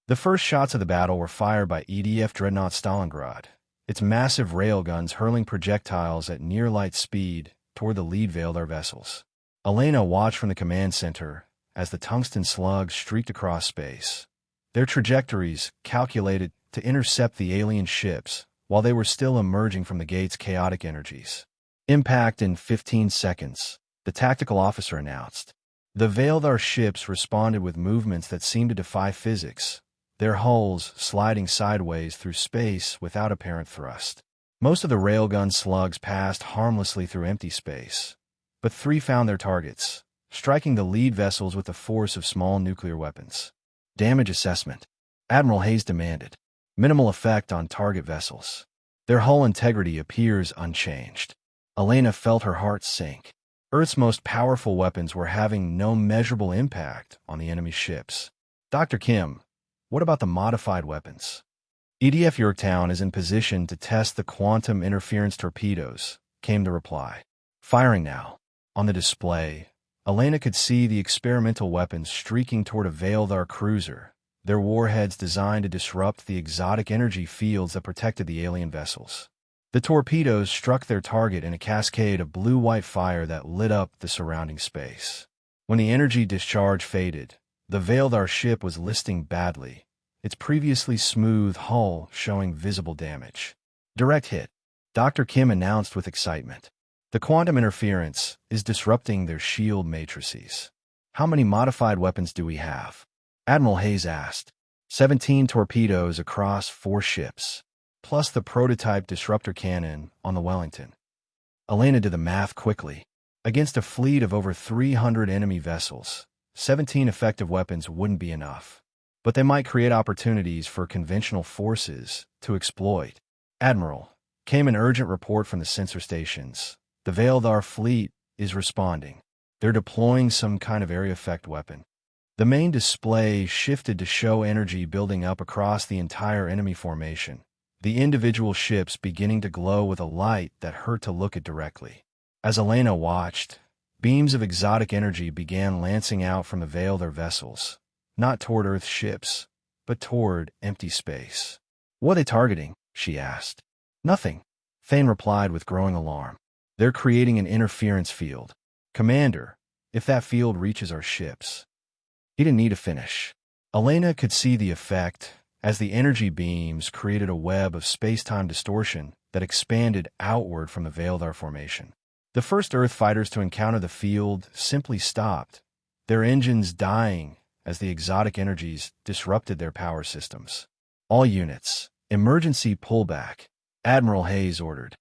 The first shots of the battle were fired by EDF Dreadnought Stalingrad, its massive railguns hurling projectiles at near-light speed toward the lead Veldar vessels. Elena watched from the command center as the tungsten slugs streaked across space, their trajectories calculated to intercept the alien ships while they were still emerging from the gate's chaotic energies. Impact in 15 seconds, the tactical officer announced. The Veldar ships responded with movements that seemed to defy physics, their hulls sliding sideways through space without apparent thrust. Most of the railgun slugs passed harmlessly through empty space, but 3 found their targets, striking the lead vessels with the force of small nuclear weapons. Damage assessment, Admiral Hayes demanded. Minimal effect on target vessels. Their hull integrity appears unchanged. Elena felt her heart sink. Earth's most powerful weapons were having no measurable impact on the enemy ships. Dr. Kim, what about the modified weapons? EDF Yorktown is in position to test the quantum interference torpedoes, came the reply. Firing now. On the display, Elena could see the experimental weapons streaking toward a Veldar cruiser, their warheads designed to disrupt the exotic energy fields that protected the alien vessels. The torpedoes struck their target in a cascade of blue-white fire that lit up the surrounding space. When the energy discharge faded, the Veldar ship was listing badly, its previously smooth hull showing visible damage. Direct hit, Dr. Kim announced with excitement. The quantum interference is disrupting their shield matrices. How many modified weapons do we have? Admiral Hayes asked. 17 torpedoes across 4 ships, plus the prototype disruptor cannon on the Wellington. Elena did the math quickly. Against a fleet of over 300 enemy vessels, 17 effective weapons wouldn't be enough. But they might create opportunities for conventional forces to exploit. Admiral, came an urgent report from the sensor stations. The Veldar fleet is responding. They're deploying some kind of area effect weapon. The main display shifted to show energy building up across the entire enemy formation, the individual ships beginning to glow with a light that hurt to look at directly. As Elena watched, beams of exotic energy began lancing out from the Veldar vessels, not toward Earth ships, but toward empty space. What are they targeting? She asked. Nothing, Thane replied with growing alarm. They're creating an interference field. Commander, if that field reaches our ships. He didn't need to finish. Elena could see the effect as the energy beams created a web of space-time distortion that expanded outward from the Veldar formation. The first Earth fighters to encounter the field simply stopped, their engines dying as the exotic energies disrupted their power systems. All units, emergency pullback, Admiral Hayes ordered.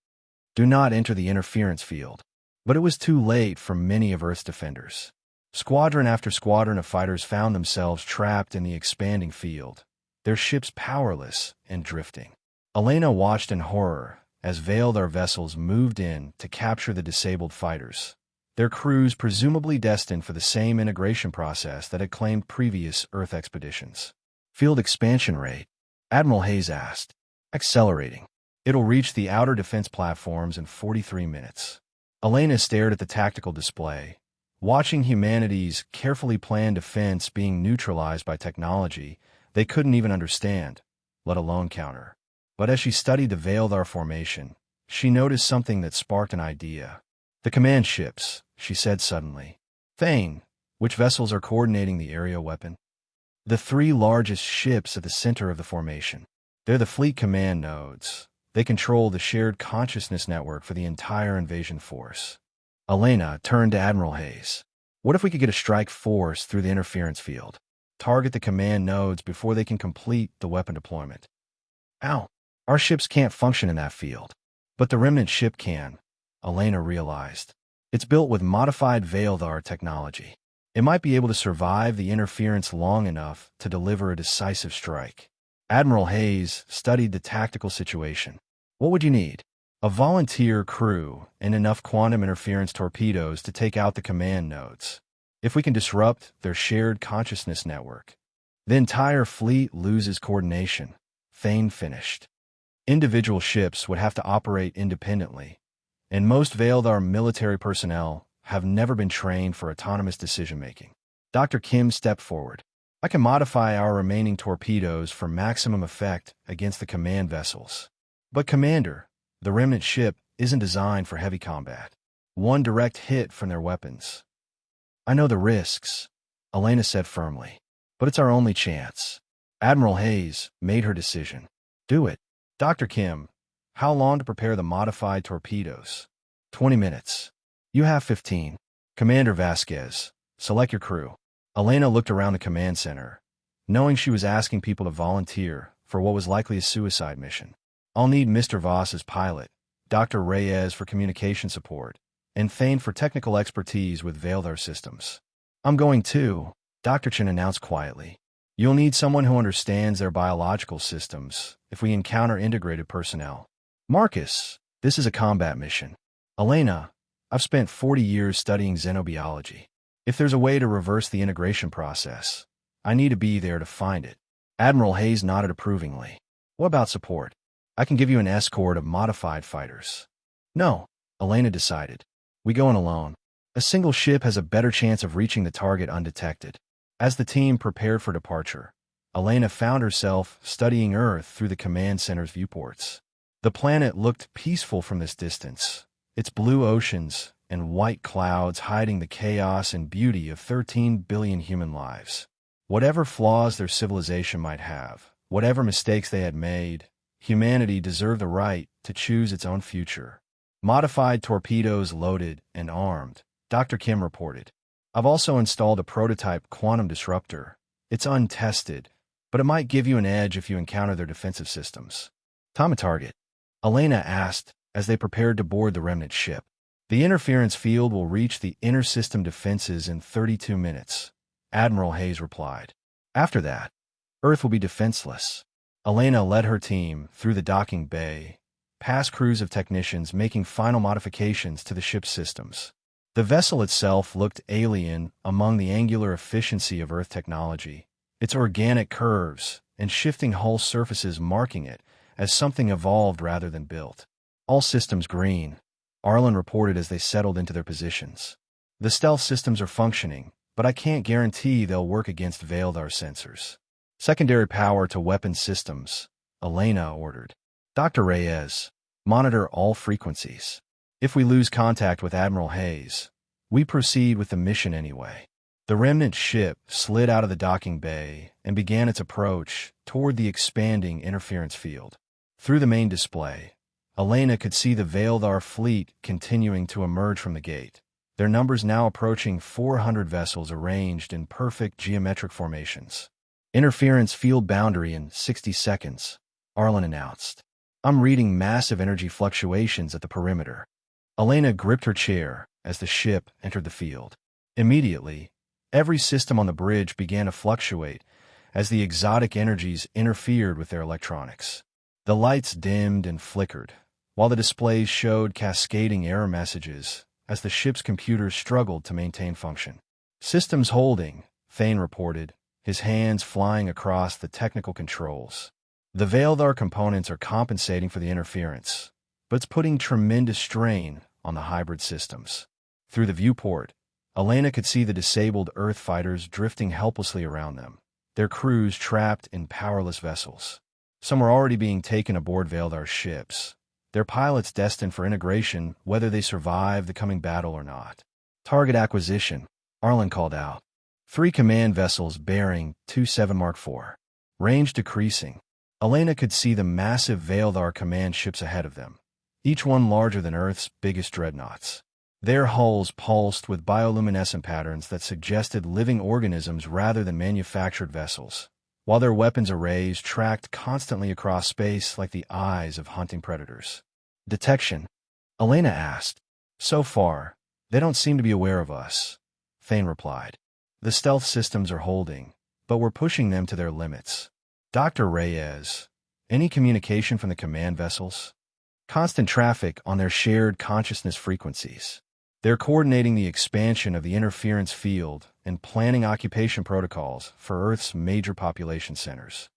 Do not enter the interference field. But it was too late for many of Earth's defenders. Squadron after squadron of fighters found themselves trapped in the expanding field, their ships powerless and drifting. Elena watched in horror as Veldar vessels moved in to capture the disabled fighters, their crews presumably destined for the same integration process that had claimed previous Earth expeditions. Field expansion rate, Admiral Hayes asked. Accelerating. It'll reach the outer defense platforms in 43 minutes. Elena stared at the tactical display, watching humanity's carefully planned defense being neutralized by technology they couldn't even understand, let alone counter. But as she studied the Veldar formation, she noticed something that sparked an idea. The command ships, she said suddenly. Thane, which vessels are coordinating the area weapon? The 3 largest ships at the center of the formation. They're the fleet command nodes. They control the shared consciousness network for the entire invasion force. Elena turned to Admiral Hayes. What if we could get a strike force through the interference field? Target the command nodes before they can complete the weapon deployment. Ow! Our ships can't function in that field. But the remnant ship can, Elena realized. It's built with modified Veldar technology. It might be able to survive the interference long enough to deliver a decisive strike. Admiral Hayes studied the tactical situation. What would you need? A volunteer crew and enough quantum interference torpedoes to take out the command nodes. If we can disrupt their shared consciousness network, the entire fleet loses coordination, Thane finished. Individual ships would have to operate independently, and most Veldar military personnel have never been trained for autonomous decision-making. Dr. Kim stepped forward. I can modify our remaining torpedoes for maximum effect against the command vessels. But Commander, the remnant ship isn't designed for heavy combat. One direct hit from their weapons. I know the risks, Elena said firmly. But it's our only chance. Admiral Hayes made her decision. Do it. Dr. Kim, how long to prepare the modified torpedoes? 20 minutes. You have 15. Commander Vasquez, select your crew. Elena looked around the command center, knowing she was asking people to volunteer for what was likely a suicide mission. I'll need Mr. Voss as pilot, Dr. Reyes for communication support, and Thane for technical expertise with Veildar systems. I'm going too, Dr. Chen announced quietly. You'll need someone who understands their biological systems if we encounter integrated personnel. Marcus, this is a combat mission. Elena, I've spent 40 years studying xenobiology. If there's a way to reverse the integration process, I need to be there to find it. Admiral Hayes nodded approvingly. What about support? I can give you an escort of modified fighters. No, Elena decided. We go in alone. A single ship has a better chance of reaching the target undetected. As the team prepared for departure, Elena found herself studying Earth through the command center's viewports. The planet looked peaceful from this distance, its blue oceans and white clouds hiding the chaos and beauty of 13 billion human lives. Whatever flaws their civilization might have, whatever mistakes they had made, humanity deserved the right to choose its own future. Modified torpedoes loaded and armed, Dr. Kim reported. I've also installed a prototype quantum disruptor. It's untested, but it might give you an edge if you encounter their defensive systems. Time a target, Elena asked as they prepared to board the remnant ship. The interference field will reach the inner system defenses in 32 minutes, Admiral Hayes replied. After that, Earth will be defenseless. Elena led her team through the docking bay, past crews of technicians making final modifications to the ship's systems. The vessel itself looked alien among the angular efficiency of Earth technology, its organic curves and shifting hull surfaces marking it as something evolved rather than built. All systems green, Arlen reported as they settled into their positions. The stealth systems are functioning, but I can't guarantee they'll work against Veildar sensors. Secondary power to weapon systems, Elena ordered. Dr. Reyes, monitor all frequencies. If we lose contact with Admiral Hayes, we proceed with the mission anyway. The remnant ship slid out of the docking bay and began its approach toward the expanding interference field. Through the main display, Elena could see the Veildar fleet continuing to emerge from the gate, their numbers now approaching 400 vessels arranged in perfect geometric formations. Interference field boundary in 60 seconds, Arlen announced. I'm reading massive energy fluctuations at the perimeter. Elena gripped her chair as the ship entered the field. Immediately, every system on the bridge began to fluctuate as the exotic energies interfered with their electronics. The lights dimmed and flickered, while the displays showed cascading error messages as the ship's computers struggled to maintain function. Systems holding, Thane reported, his hands flying across the technical controls. The Veildar components are compensating for the interference, but it's putting tremendous strain on the hybrid systems. Through the viewport, Elena could see the disabled Earth fighters drifting helplessly around them, their crews trapped in powerless vessels. Some were already being taken aboard Veildar's ships, their pilots destined for integration whether they survive the coming battle or not. Target acquisition, Arlen called out. 3 command vessels bearing 27 Mark IV. Range decreasing. Elena could see the massive Veildar command ships ahead of them, each one larger than Earth's biggest dreadnoughts. Their hulls pulsed with bioluminescent patterns that suggested living organisms rather than manufactured vessels, while their weapons arrays tracked constantly across space like the eyes of hunting predators. Detection, Elena asked. So far, they don't seem to be aware of us, Thane replied. The stealth systems are holding, but we're pushing them to their limits. Dr. Reyes, any communication from the command vessels? Constant traffic on their shared consciousness frequencies. They're coordinating the expansion of the interference field and planning occupation protocols for Earth's major population centers.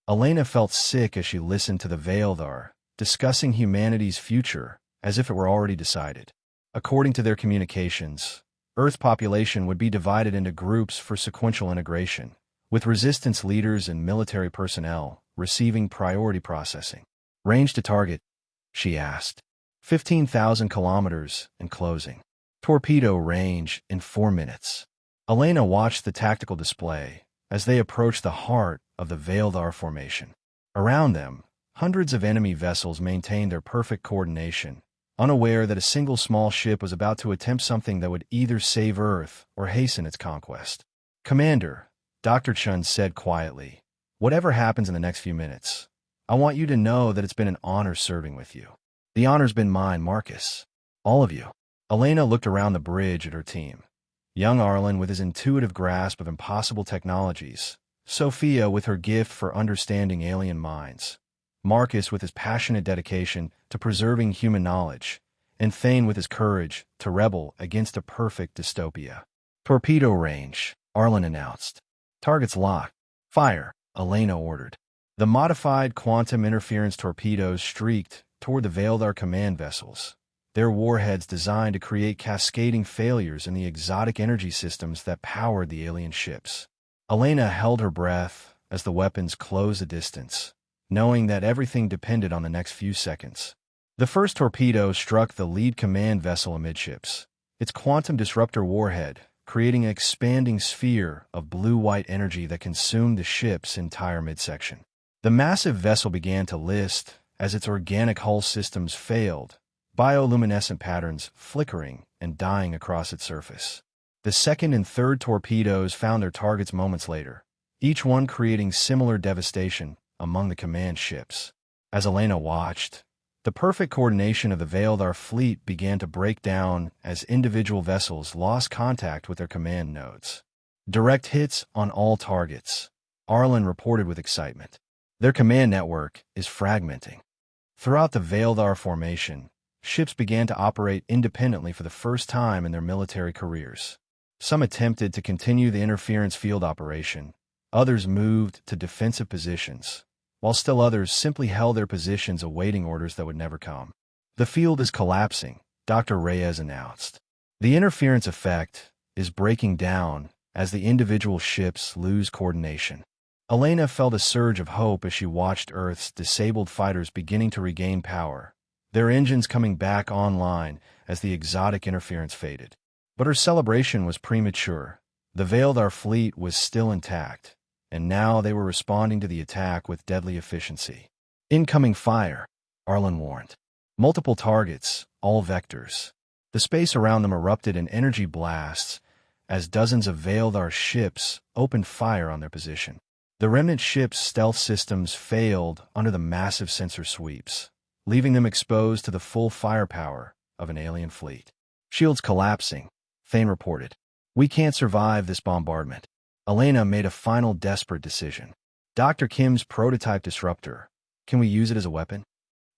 Elena felt sick as she listened to the Veildar discussing humanity's future as if it were already decided. According to their communications, Earth population would be divided into groups for sequential integration, with resistance leaders and military personnel receiving priority processing. Range to target, she asked. 15,000 kilometers and closing. Torpedo range in 4 minutes. Elena watched the tactical display as they approached the heart of the Veildar formation. Around them, hundreds of enemy vessels maintained their perfect coordination, unaware that a single small ship was about to attempt something that would either save Earth or hasten its conquest. Commander, Dr. Chun said quietly, whatever happens in the next few minutes, I want you to know that it's been an honor serving with you. The honor's been mine, Marcus. All of you. Elena looked around the bridge at her team. Young Arlen with his intuitive grasp of impossible technologies, Sophia with her gift for understanding alien minds, Marcus with his passionate dedication to preserving human knowledge, and Thane with his courage to rebel against a perfect dystopia. Torpedo range, Arlen announced. Targets locked. Fire, Elena ordered. The modified quantum interference torpedoes streaked toward the Veildar command vessels, their warheads designed to create cascading failures in the exotic energy systems that powered the alien ships. Elena held her breath as the weapons closed the distance, knowing that everything depended on the next few seconds. The first torpedo struck the lead command vessel amidships, its quantum disruptor warhead creating an expanding sphere of blue-white energy that consumed the ship's entire midsection. The massive vessel began to list as its organic hull systems failed, bioluminescent patterns flickering and dying across its surface. The second and third torpedoes found their targets moments later, each one creating similar devastation among the command ships. As Elena watched, the perfect coordination of the Veildar fleet began to break down as individual vessels lost contact with their command nodes. Direct hits on all targets, Arlen reported with excitement. Their command network is fragmenting. Throughout the Veildar formation, ships began to operate independently for the first time in their military careers. Some attempted to continue the interference field operation, others moved to defensive positions, while still others simply held their positions awaiting orders that would never come. The field is collapsing, Dr. Reyes announced. The interference effect is breaking down as the individual ships lose coordination. Elena felt a surge of hope as she watched Earth's disabled fighters beginning to regain power, their engines coming back online as the exotic interference faded. But her celebration was premature. The Veildar fleet was still intact, and now they were responding to the attack with deadly efficiency. Incoming fire, Arlen warned. Multiple targets, all vectors. The space around them erupted in energy blasts as dozens of Veildar ships opened fire on their position. The remnant ships' stealth systems failed under the massive sensor sweeps, leaving them exposed to the full firepower of an alien fleet. Shields collapsing, Thane reported. We can't survive this bombardment. Elena made a final desperate decision. Dr. Kim's prototype disruptor. Can we use it as a weapon?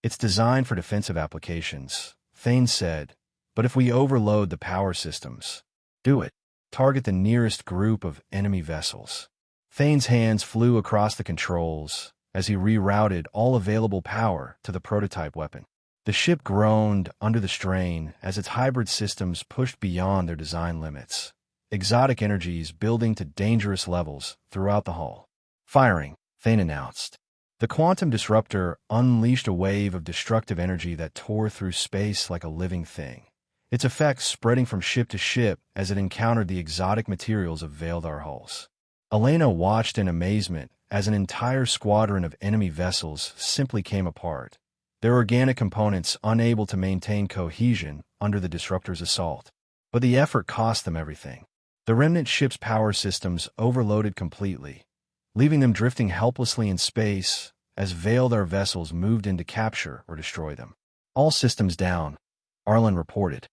It's designed for defensive applications, Thane said, but if we overload the power systems, do it. Target the nearest group of enemy vessels. Thane's hands flew across the controls as he rerouted all available power to the prototype weapon. The ship groaned under the strain as its hybrid systems pushed beyond their design limits, exotic energies building to dangerous levels throughout the hull. Firing, Thane announced. The quantum disruptor unleashed a wave of destructive energy that tore through space like a living thing, its effects spreading from ship to ship as it encountered the exotic materials of Veildar hulls. Elena watched in amazement as an entire squadron of enemy vessels simply came apart, their organic components unable to maintain cohesion under the disruptor's assault. But the effort cost them everything. The remnant ship's power systems overloaded completely, leaving them drifting helplessly in space as Veildar vessels moved in to capture or destroy them. All systems down, Arlen reported.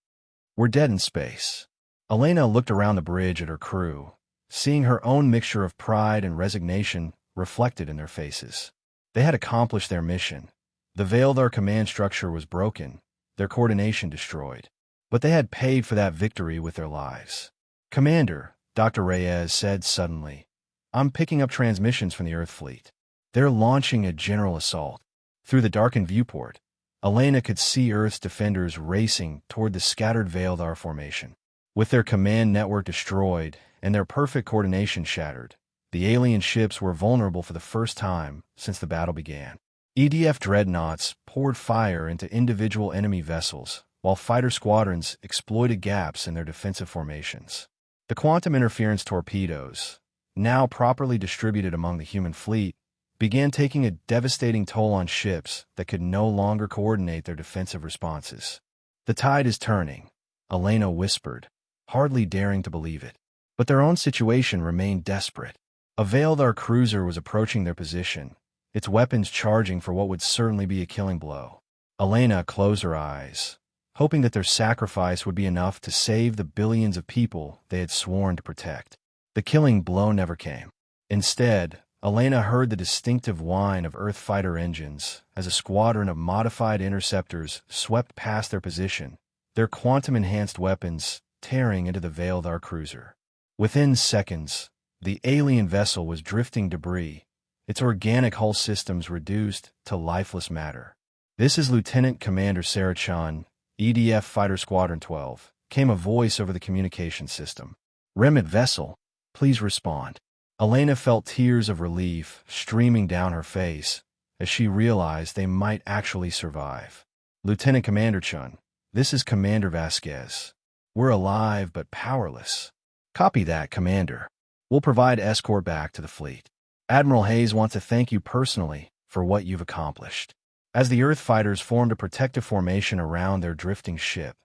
We're dead in space. Elena looked around the bridge at her crew, seeing her own mixture of pride and resignation reflected in their faces. They had accomplished their mission. The Veildar command structure was broken, their coordination destroyed. But they had paid for that victory with their lives. Commander, Dr. Reyes said suddenly, I'm picking up transmissions from the Earth fleet. They're launching a general assault. Through the darkened viewport, Elena could see Earth's defenders racing toward the scattered Veildar formation. With their command network destroyed and their perfect coordination shattered, The alien ships were vulnerable for the first time since the battle began. EDF dreadnoughts poured fire into individual enemy vessels, while fighter squadrons exploited gaps in their defensive formations. The quantum interference torpedoes, now properly distributed among the human fleet, began taking a devastating toll on ships that could no longer coordinate their defensive responses. "The tide is turning," Elena whispered, hardly daring to believe it. But their own situation remained desperate. A Veldar cruiser was approaching their position, its weapons charging for what would certainly be a killing blow. Elena closed her eyes, hoping that their sacrifice would be enough to save the billions of people they had sworn to protect. The killing blow never came. Instead, Elena heard the distinctive whine of Earth fighter engines as a squadron of modified interceptors swept past their position, their quantum-enhanced weapons tearing into the Veldar cruiser. Within seconds, the alien vessel was drifting debris, its organic hull systems reduced to lifeless matter. "This is Lieutenant Commander Sarah Chun, EDF Fighter Squadron 12, came a voice over the communication system. "Remit vessel, please respond." Elena felt tears of relief streaming down her face as she realized they might actually survive. "Lieutenant Commander Chun, this is Commander Vasquez. We're alive but powerless." "Copy that, Commander. We'll provide escort back to the fleet. Admiral Hayes wants to thank you personally for what you've accomplished." As the Earth fighters formed a protective formation around their drifting ship,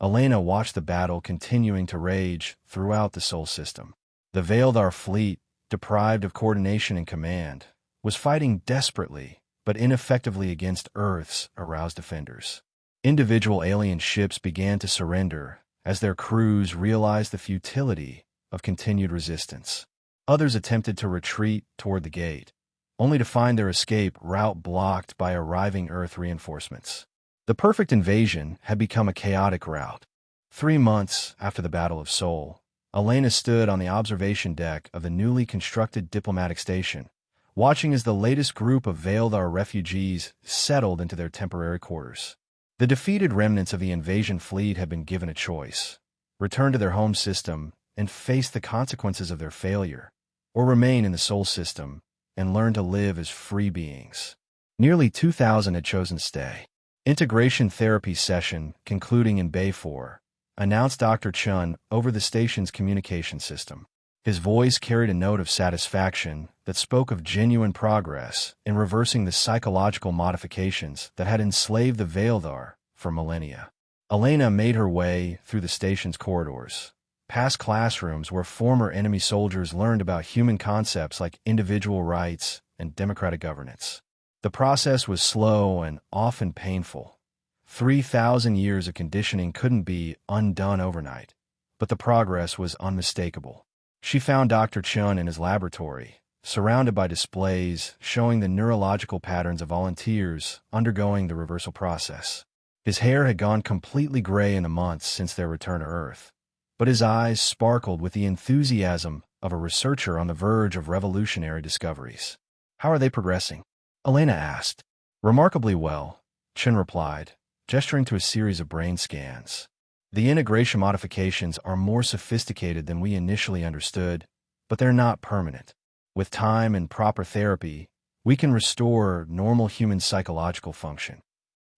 Elena watched the battle continuing to rage throughout the Sol system. The Veldar fleet, deprived of coordination and command, was fighting desperately but ineffectively against Earth's aroused defenders. Individual alien ships began to surrender as their crews realized the futility of continued resistance. Others attempted to retreat toward the gate, only to find their escape route blocked by arriving Earth reinforcements. The perfect invasion had become a chaotic rout. 3 months after the Battle of Sol, Elena stood on the observation deck of the newly constructed diplomatic station, watching as the latest group of Veldar refugees settled into their temporary quarters. The defeated remnants of the invasion fleet had been given a choice: return to their home system and face the consequences of their failure, or remain in the Sol system and learn to live as free beings. Nearly 2,000 had chosen to stay. Integration therapy session concluding in Bay 4, announced Dr. Chun over the station's communication system. His voice carried a note of satisfaction that spoke of genuine progress in reversing the psychological modifications that had enslaved the Veldar for millennia. Elena made her way through the station's corridors, past classrooms where former enemy soldiers learned about human concepts like individual rights and democratic governance. The process was slow and often painful. 3,000 years of conditioning couldn't be undone overnight, but the progress was unmistakable. She found Dr. Chun in his laboratory, surrounded by displays showing the neurological patterns of volunteers undergoing the reversal process. His hair had gone completely gray in the months since their return to Earth, but his eyes sparkled with the enthusiasm of a researcher on the verge of revolutionary discoveries. "How are they progressing?" Elena asked. "Remarkably well," Chun replied, gesturing to a series of brain scans. "The integration modifications are more sophisticated than we initially understood, but they're not permanent. With time and proper therapy, we can restore normal human psychological function."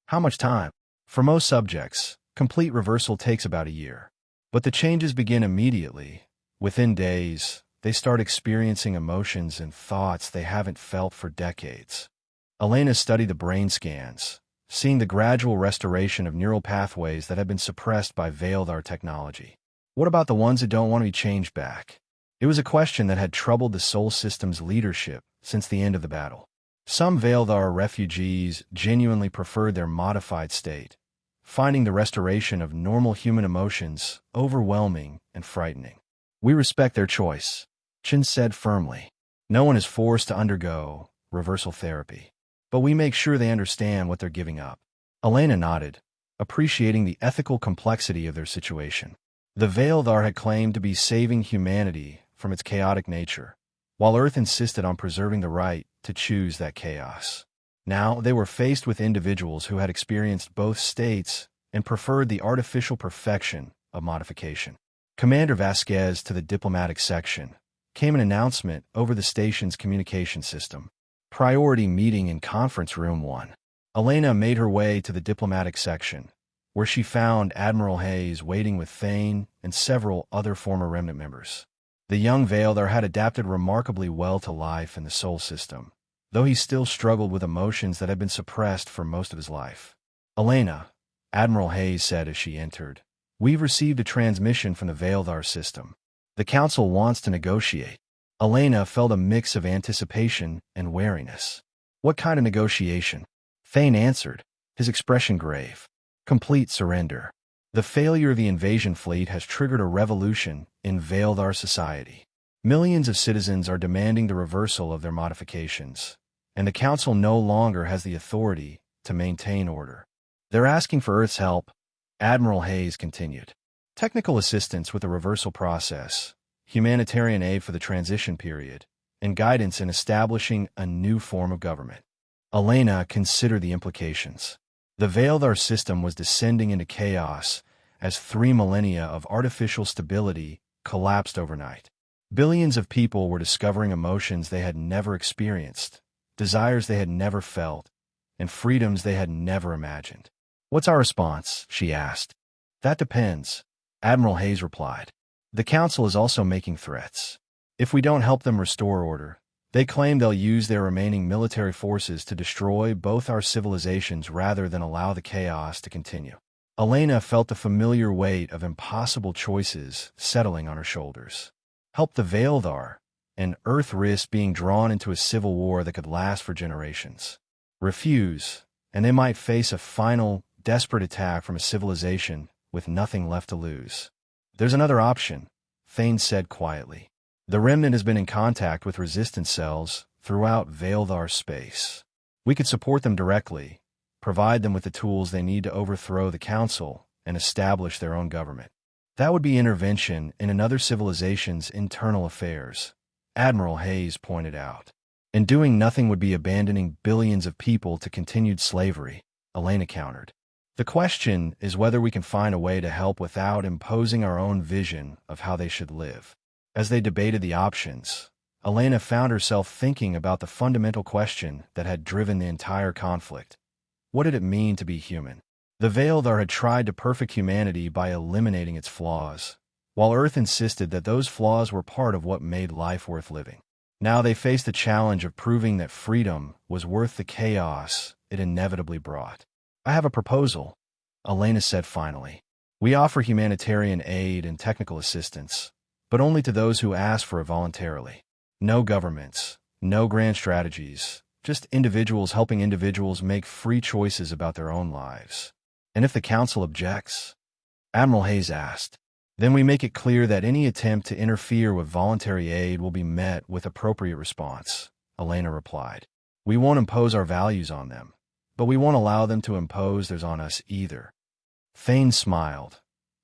"How much time?" "For most subjects, complete reversal takes about a year. But the changes begin immediately. Within days, they start experiencing emotions and thoughts they haven't felt for decades." Elena studied the brain scans, seeing the gradual restoration of neural pathways that had been suppressed by Veldar technology. "What about the ones that don't want to be changed back?" It was a question that had troubled the Sol system's leadership since the end of the battle. Some Veldar refugees genuinely preferred their modified state, finding the restoration of normal human emotions overwhelming and frightening. "We respect their choice," Chun said firmly. "No one is forced to undergo reversal therapy, but we make sure they understand what they're giving up." Elena nodded, appreciating the ethical complexity of their situation. The Veldar had claimed to be saving humanity from its chaotic nature, while Earth insisted on preserving the right to choose that chaos. Now they were faced with individuals who had experienced both states and preferred the artificial perfection of modification. "Commander Vasquez to the diplomatic section," came an announcement over the station's communication system. Priority meeting in Conference Room 1. Elena made her way to the diplomatic section, where she found Admiral Hayes waiting with Thane and several other former Remnant members. The young Vaildar had adapted remarkably well to life in the Sol system, though he still struggled with emotions that had been suppressed for most of his life. "Elena," Admiral Hayes said as she entered, "we've received a transmission from the Vaildar system. The Council wants to negotiate." Elena felt a mix of anticipation and wariness. "What kind of negotiation?" Thane answered, his expression grave. "Complete surrender. The failure of the invasion fleet has triggered a revolution in Vaildar society. Millions of citizens are demanding the reversal of their modifications, and the Council no longer has the authority to maintain order. They're asking for Earth's help," Admiral Hayes continued. "Technical assistance with the reversal process, humanitarian aid for the transition period, and guidance in establishing a new form of government." Elena considered the implications. The Vaildar system was descending into chaos as 3 millennia of artificial stability collapsed overnight. Billions of people were discovering emotions they had never experienced, desires they had never felt, and freedoms they had never imagined. "What's our response?" she asked. "That depends," Admiral Hayes replied. "The Council is also making threats. If we don't help them restore order, they claim they'll use their remaining military forces to destroy both our civilizations rather than allow the chaos to continue." Elena felt the familiar weight of impossible choices settling on her shoulders. Help the Vaildar, and Earth risked being drawn into a civil war that could last for generations. Refuse, and they might face a final, desperate attack from a civilization with nothing left to lose. "There's another option," Thane said quietly. "The Remnant has been in contact with resistance cells throughout Vaildar space. We could support them directly, provide them with the tools they need to overthrow the Council and establish their own government. That would be intervention in another civilization's internal affairs," Admiral Hayes pointed out. "And doing nothing would be abandoning billions of people to continued slavery," Elena countered. "The question is whether we can find a way to help without imposing our own vision of how they should live." As they debated the options, Elena found herself thinking about the fundamental question that had driven the entire conflict. What did it mean to be human? The Vaildar had tried to perfect humanity by eliminating its flaws, while Earth insisted that those flaws were part of what made life worth living. Now they faced the challenge of proving that freedom was worth the chaos it inevitably brought. "I have a proposal," Elena said finally. "We offer humanitarian aid and technical assistance, but only to those who ask for it voluntarily. No governments, no grand strategies, just individuals helping individuals make free choices about their own lives." "And if the Council objects?" Admiral Hayes asked. "Then we make it clear that any attempt to interfere with voluntary aid will be met with appropriate response," Elena replied. "We won't impose our values on them, but we won't allow them to impose theirs on us either." Thane smiled,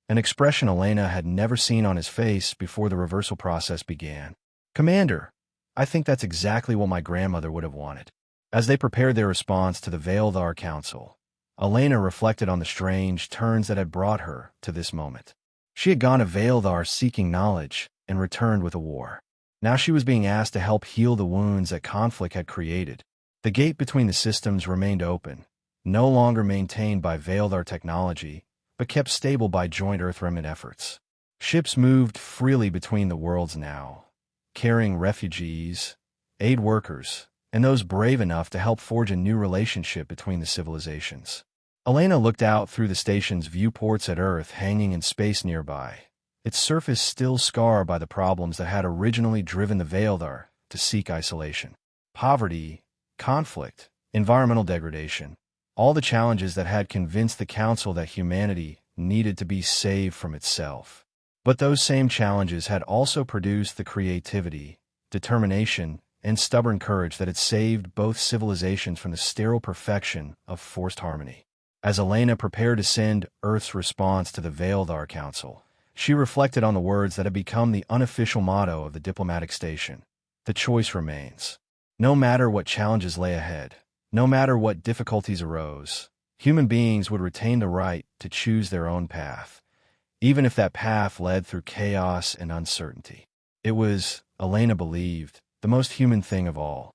an expression Elena had never seen on his face before the reversal process began. "Commander, I think that's exactly what my grandmother would have wanted." As they prepared their response to the Vaildar Council, Elena reflected on the strange turns that had brought her to this moment. She had gone to Vaildar seeking knowledge and returned with a war. Now she was being asked to help heal the wounds that conflict had created. The gate between the systems remained open, no longer maintained by Vaildar technology, but kept stable by joint Earth Remnant efforts. Ships moved freely between the worlds now, carrying refugees, aid workers, and those brave enough to help forge a new relationship between the civilizations. Elena looked out through the station's viewports at Earth hanging in space nearby, its surface still scarred by the problems that had originally driven the Vaildar to seek isolation. Poverty, conflict, environmental degradation, all the challenges that had convinced the Council that humanity needed to be saved from itself. But those same challenges had also produced the creativity, determination, and stubborn courage that had saved both civilizations from the sterile perfection of forced harmony. As Elena prepared to send Earth's response to the Vaildar Council, she reflected on the words that had become the unofficial motto of the diplomatic station. The choice remains. No matter what challenges lay ahead, no matter what difficulties arose, human beings would retain the right to choose their own path, even if that path led through chaos and uncertainty. It was Elena believed, the most human thing of all.